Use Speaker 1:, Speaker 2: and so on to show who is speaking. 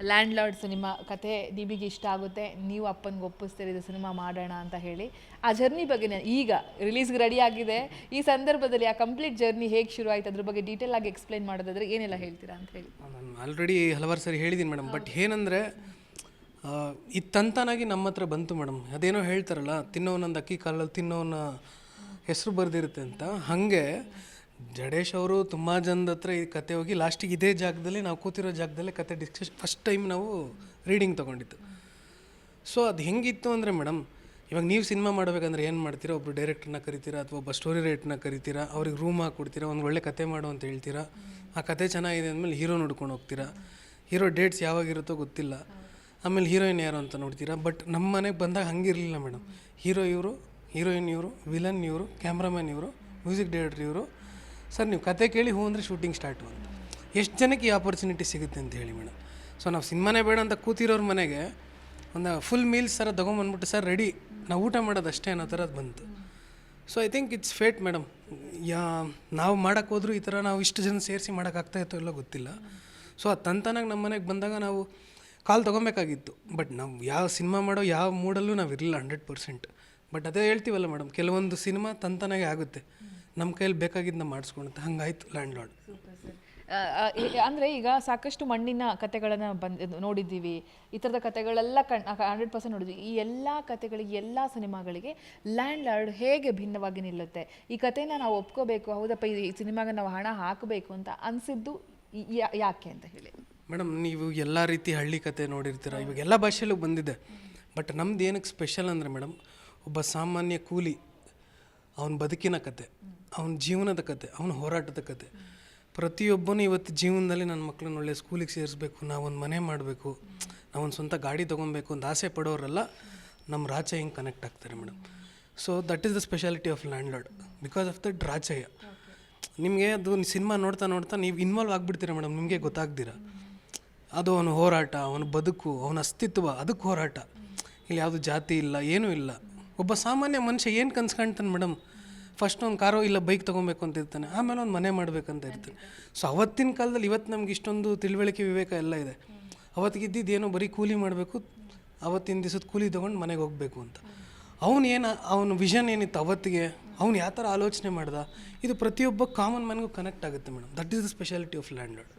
Speaker 1: Land lord cinema ಕತೆ ನಿಮಗೆ ಇಷ್ಟ ಆಗುತ್ತೆ, ನೀವು ಅಪ್ಪನಿಗೆ ಒಪ್ಪಿಸ್ತೀರಿ ಇದು ಸಿನಿಮಾ ಮಾಡೋಣ ಅಂತ ಹೇಳಿ. ಆ ಜರ್ನಿ ಬಗ್ಗೆ ಈಗ ರಿಲೀಸ್ಗೆ ರೆಡಿ ಆಗಿದೆ, ಈ ಸಂದರ್ಭದಲ್ಲಿ ಆ ಕಂಪ್ಲೀಟ್ ಜರ್ನಿ ಹೇಗೆ ಶುರು ಆಯ್ತು ಅದ್ರ ಬಗ್ಗೆ ಡೀಟೇಲ್ ಆಗಿ ಎಕ್ಸ್ಪ್ಲೈನ್ ಮಾಡೋದಾದ್ರೆ ಏನೆಲ್ಲ ಹೇಳ್ತೀರಾ ಅಂತ ಹೇಳಿ.
Speaker 2: ನಾನು ಆಲ್ರೆಡಿ ಹಲವಾರು ಸರಿ ಹೇಳಿದ್ದೀನಿ ಮೇಡಮ್. ಬಟ್ ಏನಂದರೆ ಇದು ತಂತಾನಾಗಿ ನಮ್ಮ ಹತ್ರ ಬಂತು ಮೇಡಮ್. ಅದೇನೋ ಹೇಳ್ತಾರಲ್ಲ, ತಿನ್ನೋನೊಂದು ಅಕ್ಕಿ ಕಾಲಲ್ಲಿ ತಿನ್ನೋನ ಹೆಸರು ಬರೆದಿರುತ್ತೆ ಅಂತ. ಹಾಗೆ ಜಡೇಶ್ ಅವರು ತುಂಬ ಜನದ ಹತ್ರ ಈ ಕತೆ ಹೋಗಿ ಲಾಸ್ಟಿಗೆ ಇದೇ ಜಾಗದಲ್ಲಿ ನಾವು ಕೂತಿರೋ ಜಾಗದಲ್ಲೇ ಕತೆ ಡಿಸ್ಕಷನ್ ಫಸ್ಟ್ ಟೈಮ್ ನಾವು ರೀಡಿಂಗ್ ತೊಗೊಂಡಿತ್ತು. ಸೊ ಅದು ಹೆಂಗಿತ್ತು ಅಂದರೆ ಮೇಡಮ್, ಇವಾಗ ನೀವು ಸಿನಿಮಾ ಮಾಡಬೇಕಂದ್ರೆ ಏನು ಮಾಡ್ತೀರಾ, ಒಬ್ಬರು ಡೈರೆಕ್ಟ್ರನ್ನ ಕರಿತೀರಾ ಅಥವಾ ಒಬ್ಬ ಸ್ಟೋರಿ ರೈಟ್ರನ್ನ ಕರಿತೀರಾ, ಅವ್ರಿಗೆ ರೂಮ್ ಹಾಕ್ಕೊಡ್ತೀರಾ, ಒಂದು ಒಳ್ಳೆ ಕತೆ ಮಾಡು ಅಂತ ಹೇಳ್ತೀರಾ. ಆ ಕತೆ ಚೆನ್ನಾಗಿದೆ ಅಂದಮೇಲೆ ಹೀರೋ ನೋಡ್ಕೊಂಡು ಹೋಗ್ತೀರಾ. ಹೀರೋ ಡೇಟ್ಸ್ ಯಾವಾಗಿರುತ್ತೋ ಗೊತ್ತಿಲ್ಲ, ಆಮೇಲೆ ಹೀರೋಯಿನ್ ಯಾರು ಅಂತ ನೋಡ್ತೀರಾ. ಬಟ್ ನಮ್ಮ ಮನೆಗೆ ಬಂದಾಗ ಹಂಗಿರಲಿಲ್ಲ ಮೇಡಮ್. ಹೀರೋ ಇವರು, ಹೀರೋಯಿನ್ ಇವರು, ವಿಲನ್ ಇವರು, ಕ್ಯಾಮ್ರಾಮನ್ ಇವರು, ಮ್ಯೂಸಿಕ್ ಡೈರೆಕ್ಟ್ರ್ ಇವರು. ಸರ್ ನೀವು ಕತೆ ಕೇಳಿ ಹೂ ಅಂದರೆ ಶೂಟಿಂಗ್ ಸ್ಟಾರ್ಟು ಅಂತ. ಎಷ್ಟು ಜನಕ್ಕೆ ಈ ಆಪರ್ಚುನಿಟಿ ಸಿಗುತ್ತೆ ಅಂತ ಹೇಳಿ ಮೇಡಮ್. ಸೊ ನಾವು ಸಿನಿಮಾನೇ ಬೇಡ ಅಂತ ಕೂತಿರೋರ ಮನೆಗೆ ಒಂದು ಫುಲ್ ಮೀಲ್ಸ್ ಥರ ತೊಗೊಂಬಂದ್ಬಿಟ್ಟು ಸರ್ ರೆಡಿ, ನಾವು ಊಟ ಮಾಡೋದು ಅಷ್ಟೇ ಅನ್ನೋ ಥರದ್ದು ಬಂತು. So I think it's fate madam. ನಾವು ಮಾಡೋಕ್ಕೆ ಹೋದ್ರೂ ಈ ಥರ ನಾವು ಇಷ್ಟು ಜನ ಸೇರಿಸಿ ಮಾಡೋಕ್ಕಾಗ್ತಾಯಿತ್ತೋ ಎಲ್ಲೋ ಗೊತ್ತಿಲ್ಲ. ಸೊ ಅದು ತಂತಾನಾಗಿ ನಮ್ಮ ಮನೆಗೆ ಬಂದಾಗ ನಾವು ಕಾಲ್ ತೊಗೊಬೇಕಾಗಿತ್ತು. ಬಟ್ ನಾವು ಯಾವ ಸಿನಿಮಾ ಮಾಡೋ ಯಾವ ಮೂಡಲ್ಲೂ ನಾವು ಇರಲಿಲ್ಲ 100%. ಬಟ್ ಅದೇ ಹೇಳ್ತೀವಲ್ಲ ಮೇಡಮ್, ಕೆಲವೊಂದು ಸಿನಿಮಾ ತಂತಾನಾಗೆ ಆಗುತ್ತೆ, ನಮ್ಮ ಕೈಯಲ್ಲಿ ಬೇಕಾಗಿದ್ದನ್ನ ಮಾಡಿಸ್ಕೊಳುತ್ತೆ. ಹಂಗಾಯ್ತು ಲ್ಯಾಂಡ್ ಲಾರ್ಡ್.
Speaker 1: ಅಂದರೆ ಈಗ ಸಾಕಷ್ಟು ಮಣ್ಣಿನ ಕತೆಗಳನ್ನು ನೋಡಿದ್ದೀವಿ, ಈ ಥರದ ಕತೆಗಳೆಲ್ಲ 100% ನೋಡಿದ್ವಿ. ಈ ಎಲ್ಲ ಕತೆಗಳಿಗೆ, ಎಲ್ಲ ಸಿನಿಮಾಗಳಿಗೆ ಲ್ಯಾಂಡ್ ಲಾರ್ಡ್ ಹೇಗೆ ಭಿನ್ನವಾಗಿ ನಿಲ್ಲುತ್ತೆ? ಈ ಕತೆನ ನಾವು ಒಪ್ಕೋಬೇಕು, ಹೌದಪ್ಪ ಈ ಸಿನಿಮಾಗೆ ನಾವು ಹಣ ಹಾಕಬೇಕು ಅಂತ ಅನಿಸಿದ್ದು ಯಾಕೆ ಅಂತ ಹೇಳಿ?
Speaker 2: ಮೇಡಮ್, ನೀವು ಎಲ್ಲ ರೀತಿ ಹಳ್ಳಿ ಕತೆ ನೋಡಿರ್ತೀರ, ಇವಾಗ ಎಲ್ಲ ಭಾಷೆಯಲ್ಲೂ ಬಂದಿದೆ. ಬಟ್ ನಮ್ದು ಏನಕ್ಕೆ ಸ್ಪೆಷಲ್ ಅಂದರೆ ಮೇಡಮ್, ಒಬ್ಬ ಸಾಮಾನ್ಯ ಕೂಲಿ, ಅವನ ಬದುಕಿನ ಕತೆ, ಅವನ ಜೀವನದ ಕತೆ, ಅವನ ಹೋರಾಟದ ಕತೆ. ಪ್ರತಿಯೊಬ್ಬನೂ ಇವತ್ತು ಜೀವನದಲ್ಲಿ ನನ್ನ ಮಕ್ಕಳನ್ನ ಒಳ್ಳೆ ಸ್ಕೂಲಿಗೆ ಸೇರಿಸ್ಬೇಕು, ನಾವೊಂದು ಮನೆ ಮಾಡಬೇಕು, ನಾವೊಂದು ಸ್ವಂತ ಗಾಡಿ ತೊಗೊಬೇಕು ಅಂತ ಆಸೆ ಪಡೋರೆಲ್ಲ ನಮ್ಮ ರಾಜ ಹಿಂಗೆ ಕನೆಕ್ಟ್ ಆಗ್ತಾರೆ madam. So that is the speciality of land lord, because of that Rajaiah. ನಿಮಗೆ ಅದು ಸಿನಿಮಾ ನೋಡ್ತಾ ನೋಡ್ತಾ ನೀವು ಇನ್ವಾಲ್ವ್ ಆಗಿಬಿಡ್ತೀರ ಮೇಡಮ್, ನಿಮಗೆ ಗೊತ್ತಾಗ್ದಿರ. ಅದು ಅವನ ಹೋರಾಟ, ಅವನ ಬದುಕು, ಅವನ ಅಸ್ತಿತ್ವ, ಅದಕ್ಕೆ ಹೋರಾಟ. ಇಲ್ಲಿ ಯಾವುದು ಜಾತಿ ಇಲ್ಲ, ಏನೂ ಇಲ್ಲ. ಒಬ್ಬ ಸಾಮಾನ್ಯ ಮನುಷ್ಯ ಏನು ಕನ್ಸ್ಕೊಳ್ತಾನೆ ಮೇಡಮ್, ಫಸ್ಟ್ ಒಂದು ಕಾರೋ ಇಲ್ಲ ಬೈಕ್ ತೊಗೊಬೇಕು ಅಂತ ಇರ್ತಾನೆ, ಆಮೇಲೆ ಒಂದು ಮನೆ ಮಾಡಬೇಕಂತ ಇರ್ತಾನೆ. ಸೊ ಅವತ್ತಿನ ಕಾಲದಲ್ಲಿ ಇವತ್ತು ನಮ್ಗೆ ಇಷ್ಟೊಂದು ತಿಳುವಳಿಕೆ ವಿವೇಕ ಎಲ್ಲ ಇದೆ. ಅವತ್ತಿಗಿದ್ದಿದ್ದು ಏನೋ ಬರೀ ಕೂಲಿ ಮಾಡಬೇಕು, ಅವತ್ತಿನ ದಿವಸದ ಕೂಲಿ ತೊಗೊಂಡು ಮನೆಗೆ ಹೋಗಬೇಕು ಅಂತ. ಅವನ ವಿಷನ್ ಏನಿತ್ತು ಅವತ್ತಿಗೆ, ಅವ್ನು ಯಾವ ಥರ ಆಲೋಚನೆ ಮಾಡ್ದ, ಇದು ಪ್ರತಿಯೊಬ್ಬ ಕಾಮನ್ ಮ್ಯಾನ್ಗೂ ಕನೆಕ್ಟ್ ಆಗುತ್ತೆ madam. That is the speciality of land lord.